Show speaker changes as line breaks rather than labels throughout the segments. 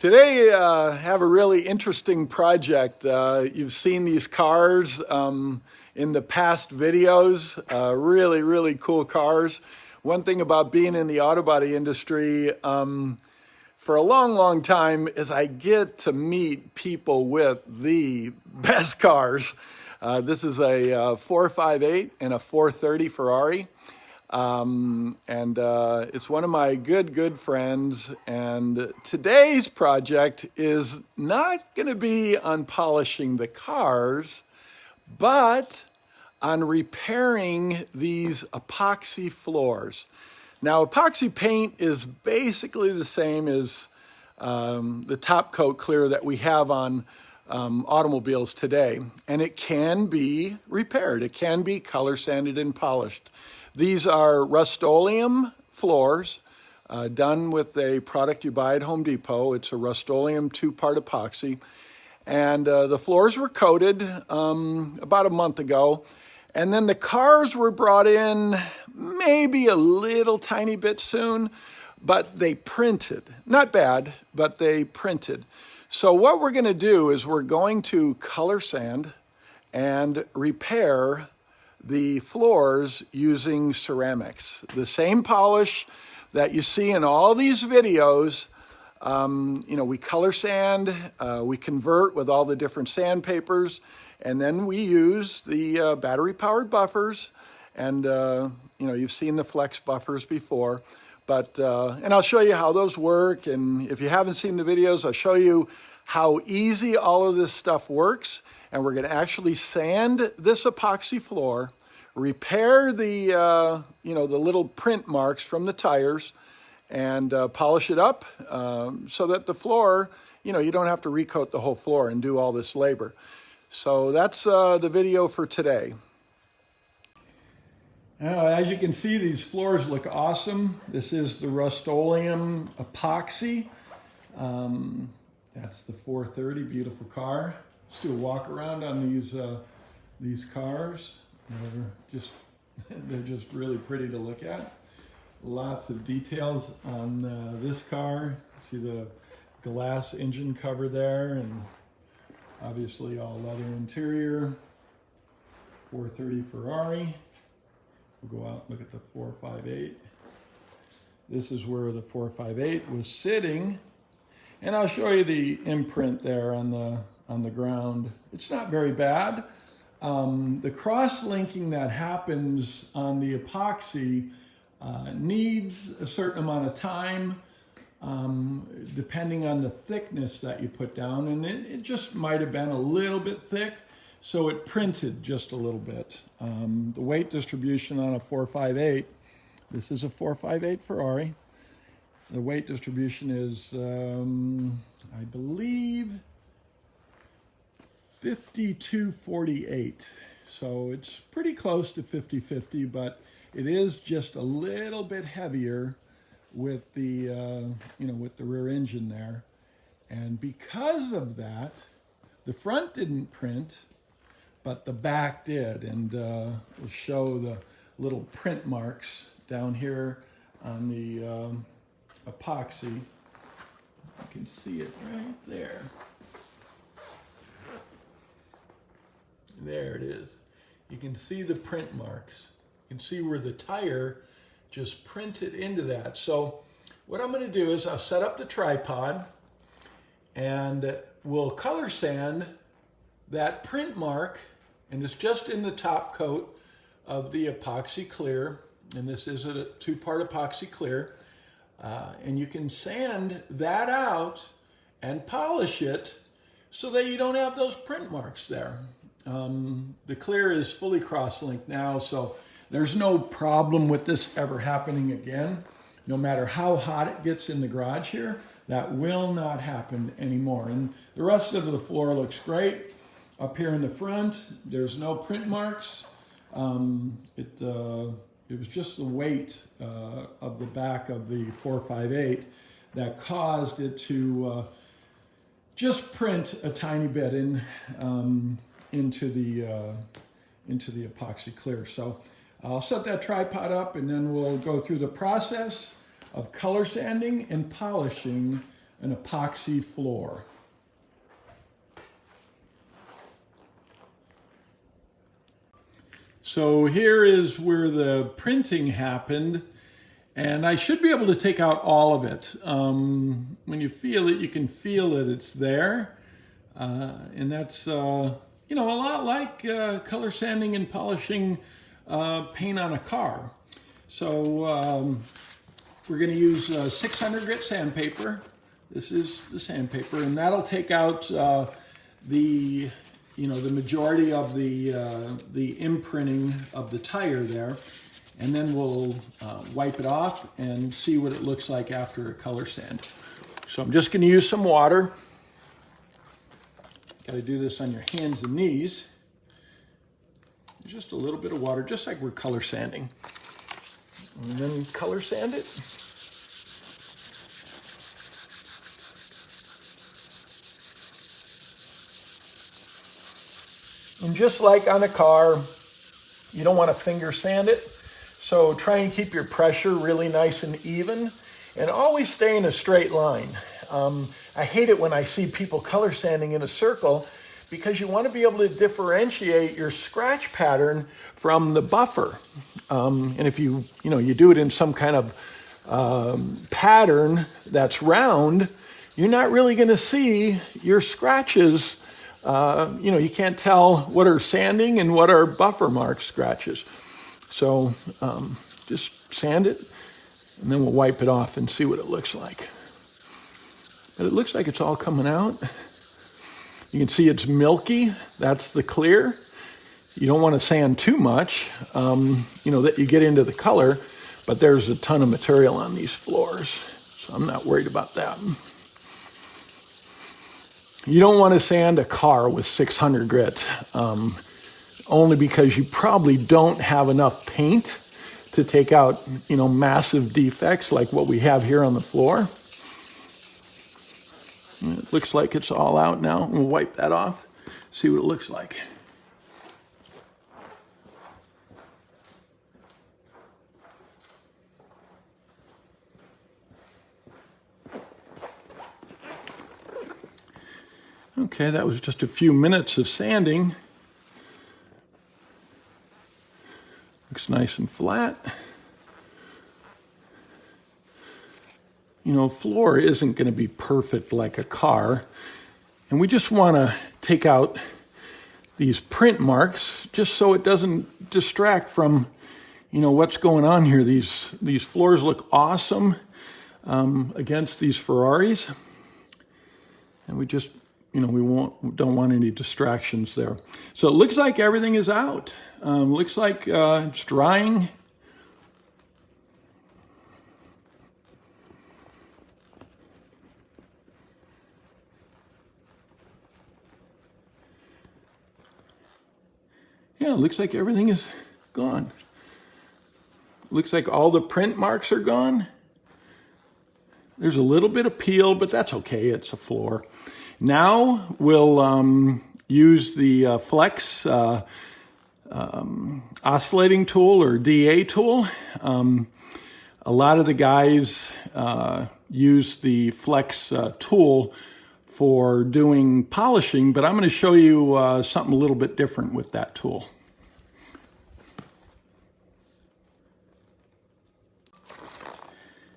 Today, have a really interesting project. You've seen these cars in the past videos, really cool cars. One thing about being in the auto body industry for a long time is I get to meet people with the best cars. This is a 458 and a 430 Ferrari. It's one of my good friends, and today's project is not going to be on polishing the cars, but on repairing these epoxy floors. Now, epoxy paint is basically the same as the top coat clear that we have on automobiles today, and it can be repaired. It can be color sanded and polished. These are Rust-Oleum floors done with a product you buy at Home Depot. It's a Rust-Oleum 2-part epoxy. And the floors were coated about a month ago. And then the cars were brought in maybe a little tiny bit soon, but they printed. Not bad, but they printed. So what we're going to do is we're going to color sand and repair the floors using Ceram-X. The same polish that you see in all these videos. We color sand, we convert with all the different sandpapers, and then we use the battery-powered buffers. And you've seen the flex buffers before, but and I'll show you how those work. And if you haven't seen the videos, I'll show you how easy all of this stuff works. And we're going to actually sand this epoxy floor, repair the the little print marks from the tires, and polish it up so that the floor, you don't have to recoat the whole floor and do all this labor. So that's the video for today. Now, as you can see, these floors look awesome. This is the Rust-Oleum epoxy. That's the 430, beautiful car. Let's do a walk around on these cars. They're just really pretty to look at. Lots of details on this car. See the glass engine cover there, and obviously all leather interior. 430 Ferrari. We'll go out and look at the 458. This is where the 458 was sitting. And I'll show you the imprint there on the ground. It's not very bad. The cross-linking that happens on the epoxy needs a certain amount of time, depending on the thickness that you put down. And it just might have been a little bit thick, so it printed just a little bit. The weight distribution on a 458, this is a 458 Ferrari. The weight distribution is, I believe, 52-48. So it's pretty close to 50-50, but it is just a little bit heavier with the, with the rear engine there. And because of that, the front didn't print, but the back did. And we'll show the little print marks down here on the epoxy. You can see it right there. There it is. You can see the print marks. You can see where the tire just printed into that. So what I'm going to do is I'll set up the tripod and we'll color sand that print mark, and it's just in the top coat of the epoxy clear. And this is a 2-part epoxy clear. And you can sand that out and polish it so that you don't have those print marks there. The clear is fully cross-linked now, so there's no problem with this ever happening again. No matter how hot it gets in the garage here, that will not happen anymore. And the rest of the floor looks great. Up here in the front, there's no print marks. It was just the weight of the back of the 458 that caused it to just print a tiny bit into the epoxy clear. So I'll set that tripod up, and then we'll go through the process of color sanding and polishing an epoxy floor. So here is where the printing happened, and I should be able to take out all of it. When you feel it, you can feel that it's there, and that's you know, a lot like color sanding and polishing paint on a car. So we're going to use 600 grit sandpaper. This is the sandpaper, and that'll take out the majority of the imprinting of the tire there, and then we'll wipe it off and see what it looks like after a color sand. So I'm just going to use some water. Got to do this on your hands and knees. Just a little bit of water, just like we're color sanding. And then color sand it. And just like on a car, you don't want to finger sand it. So try and keep your pressure really nice and even, and always stay in a straight line. I hate it when I see people color sanding in a circle, because you want to be able to differentiate your scratch pattern from the buffer. And if you do it in some kind of pattern that's round, you're not really going to see your scratches. You can't tell what are sanding and what are buffer mark scratches. So just sand it, and then we'll wipe it off and see what it looks like. But it looks like it's all coming out. You can see it's milky. That's the clear. You don't want to sand too much, that you get into the color, but there's a ton of material on these floors, so I'm not worried about that. You don't want to sand a car with 600 grit, only because you probably don't have enough paint to take out, massive defects like what we have here on the floor. It looks like it's all out now. We'll wipe that off, see what it looks like. Okay, that was just a few minutes of sanding. Looks nice and flat. Floor isn't going to be perfect like a car. And we just want to take out these print marks just so it doesn't distract from, what's going on here. These floors look awesome against these Ferraris. And we just, don't want any distractions there. So it looks like everything is out. Looks like it's drying. Yeah, it looks like everything is gone. Looks like all the print marks are gone. There's a little bit of peel, but that's okay. It's a floor. Now we'll use the Flex oscillating tool, or DA tool. A lot of the guys use the Flex tool for doing polishing, but I'm going to show you something a little bit different with that tool.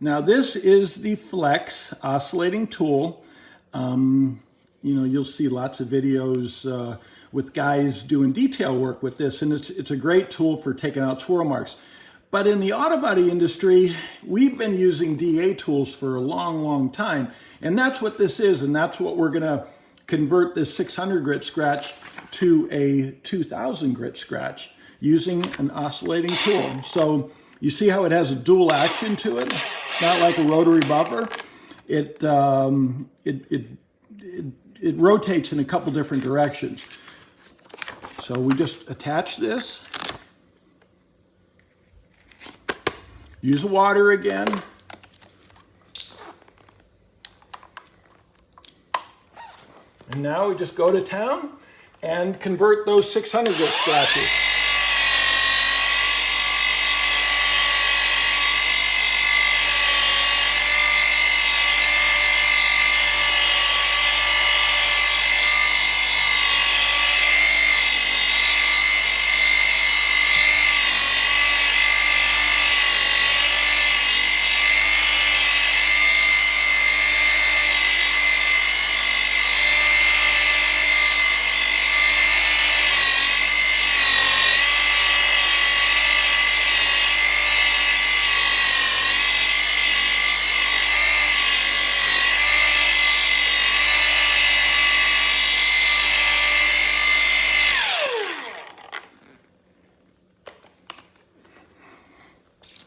Now this is the Flex oscillating tool. You'll see lots of videos with guys doing detail work with this, and it's a great tool for taking out swirl marks. But in the auto body industry, we've been using DA tools for a long, long time, and that's what this is, and that's what we're gonna convert this 600 grit scratch to a 2000 grit scratch using an oscillating tool. So you see how it has a dual action to it? Not like a rotary buffer. It rotates in a couple different directions. So we just attach this. Use water again. And now we just go to town and convert those 600 grit scratches.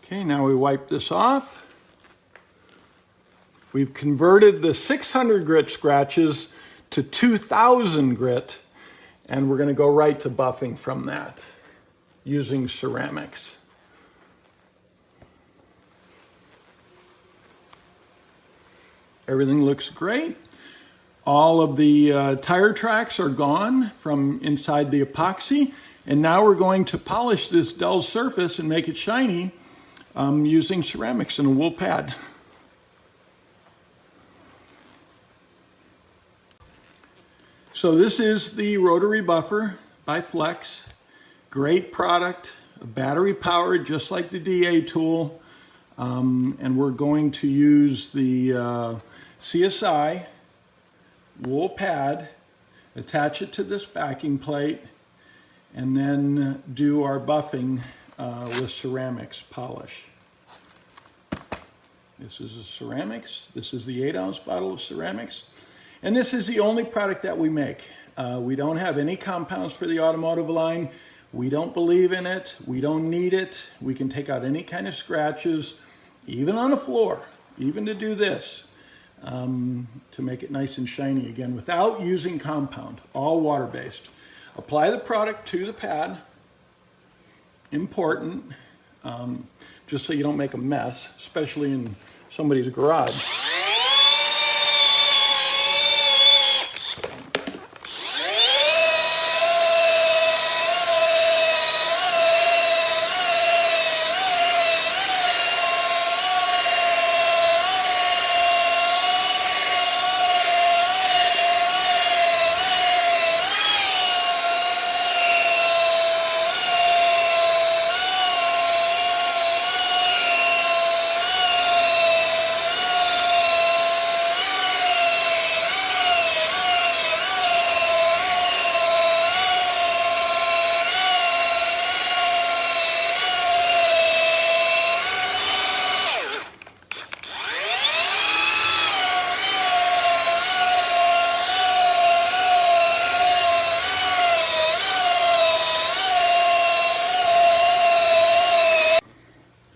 Okay, now we wipe this off. We've converted the 600 grit scratches to 2000 grit, and we're going to go right to buffing from that using Ceram-X. Everything looks great. All of the tire tracks are gone from inside the epoxy, and now we're going to polish this dull surface and make it shiny using Ceram-X and a wool pad. So this is the rotary buffer by Flex. Great product, battery powered just like the DA tool. And we're going to use the CSI wool pad, attach it to this backing plate, and then do our buffing with Ceram-X polish. This is a Ceram-X. This is the 8-ounce bottle of Ceram-X. And this is the only product that we make. We don't have any compounds for the automotive line. We don't believe in it. We don't need it. We can take out any kind of scratches, even on a floor, even to do this, to make it nice and shiny again without using compound, all water-based. Apply the product to the pad, important, just so you don't make a mess, especially in somebody's garage.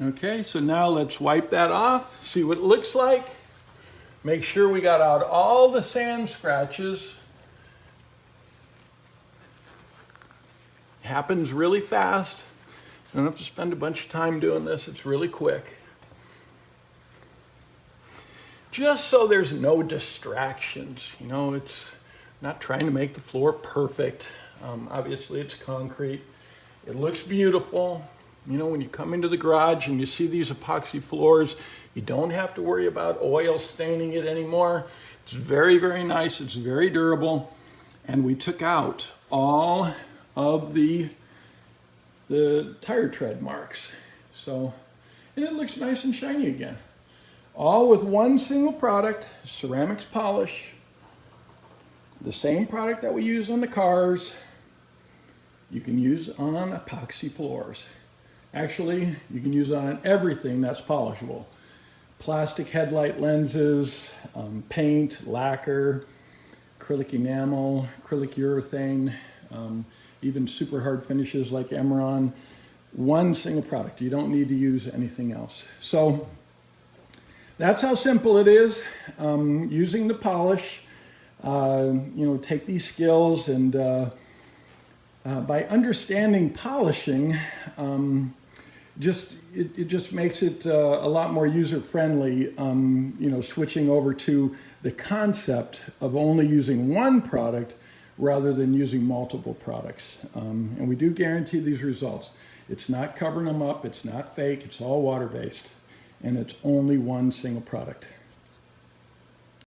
Okay, so now let's wipe that off, see what it looks like. Make sure we got out all the sand scratches. Happens really fast. Don't have to spend a bunch of time doing this. It's really quick. Just so there's no distractions. You know, it's not trying to make the floor perfect. Obviously, it's concrete. It looks beautiful. You know, when you come into the garage and you see these epoxy floors, you don't have to worry about oil staining it anymore. It's very, very nice. It's very durable. And we took out all of the tire tread marks. So, and it looks nice and shiny again. All with one single product, Ceram-X polish. The same product that we use on the cars, you can use on epoxy floors. Actually, you can use it on everything that's polishable. Plastic headlight lenses, paint, lacquer, acrylic enamel, acrylic urethane, even super hard finishes like Emeron. One single product. You don't need to use anything else. So that's how simple it is. Using the polish, you know, take these skills and by understanding polishing, it just makes it a lot more user-friendly, you know, switching over to the concept of only using one product rather than using multiple products. And we do guarantee these results. It's not covering them up, it's not fake, it's all water-based, and it's only one single product.